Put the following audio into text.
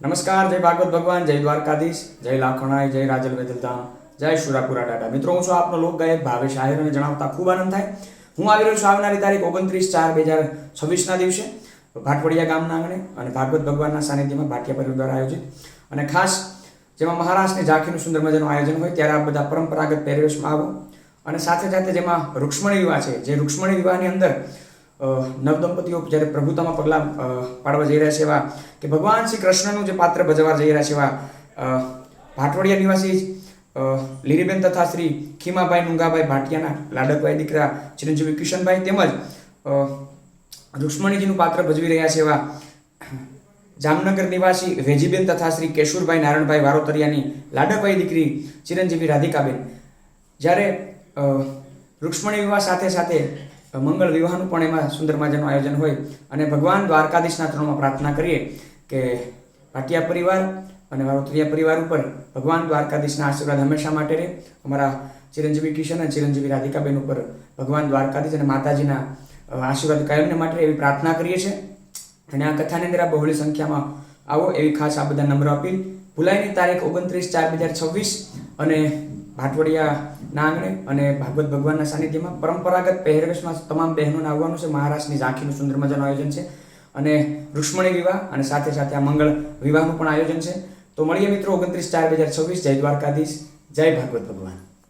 નમસ્કાર, જય ભાગવત ભગવાન, જય દ્વારકાધીશ, જય લાખણાઈ, જય રાજલ વેદલધામ, જય શુરાપુરા ડાડા. મિત્રો, હું છું આપનો લોકગાયક ભાવેશ આહિરને જણાવતા ખૂબ આનંદ થાય. હું આવી રહ્યો છું આવનારી તારીખ 29/4/2026 ના દિવસે ભાટવડિયા ગામના આંગણે અને ભાગવત ભગવાનના સાનિધ્યમાં ભાટિયા પરિવાર દ્વારા આયોજિત અને ખાસ જેમાં મહારાષ્ટ્રની ઝાંખીનું સુંદર મજાનું આયોજન હોય ત્યારે આ બધા પરંપરાગત પહેરવેશમાં આવો અને સાથે સાથે જેમાં રૂક્ષ્મણી વિવાહ છે, જે રૂક્ષ્મણી વિવાહની અંદર નવદંપતિઓ જ્યારે પ્રભુતામાં પગલાં પાડવા જઈ રહ્યા છે એવા કે ભગવાન શ્રી કૃષ્ણનું જે પાત્ર ભજવા જઈ રહ્યા છે એવા ભાટવડિયા નિવાસી લીરીબેન તથા શ્રી ખીમાભાઈ નુંગાભાઈ ભાટિયાના લાડકભાઈ દીકરા ચિરંજીવી કિશનભાઈ તેમજ રૂક્ષ્મણીજીનું પાત્ર ભજવી રહ્યા છે એવા જામનગર નિવાસી વેજીબેન તથા શ્રી કેશુરભાઈ નારાયણભાઈ વારોતરિયાની લાડકભાઈ દીકરી ચિરંજીવી રાધિકાબેન. જ્યારે રૂક્ષ્મણી વિવાહ સાથે સાથે મંગળ વિવાહનું પણ એમાં સુંદર મજાનું આયોજન હોય અને ભગવાન દ્વારકાધીશના ચરણોમાં પ્રાર્થના કરીએ કે ભાટિયા પરિવાર અને વારોતરિયા પરિવાર ઉપર ભગવાન દ્વારકાધીશના આશીર્વાદ હંમેશા માટે રહે. અમારા ચિરંજીવી કિશન અને ચિરંજીવી રાધિકાબેન ઉપર ભગવાન દ્વારકાધીશ અને માતાજીના આશીર્વાદ કાયમને માટે એવી પ્રાર્થના કરીએ છીએ. અને આ કથાની અંદર આ બહોળી સંખ્યામાં આવો એવી ખાસ આ બધા નમ્ર અપીલ. ભુલાઈની તારીખ 29/4/2026 અને ભાટવડિયાના આંગણે અને ભાગવત ભગવાનના સાનિધ્યમાં પરંપરાગત પહેરવેશમાં તમામ બહેનોને આવવાનું છે. મહારાષ્ટ્રની ઝાંખીનું સુંદર મજાનું આયોજન છે અને રૂક્ષ્મણી વિવાહ અને સાથે સાથે આ મંગળ વિવાહનું પણ આયોજન છે. તો મળીએ મિત્રો 29/4/2026. જય દ્વારકાધીશ, જય ભાગવત ભગવાન.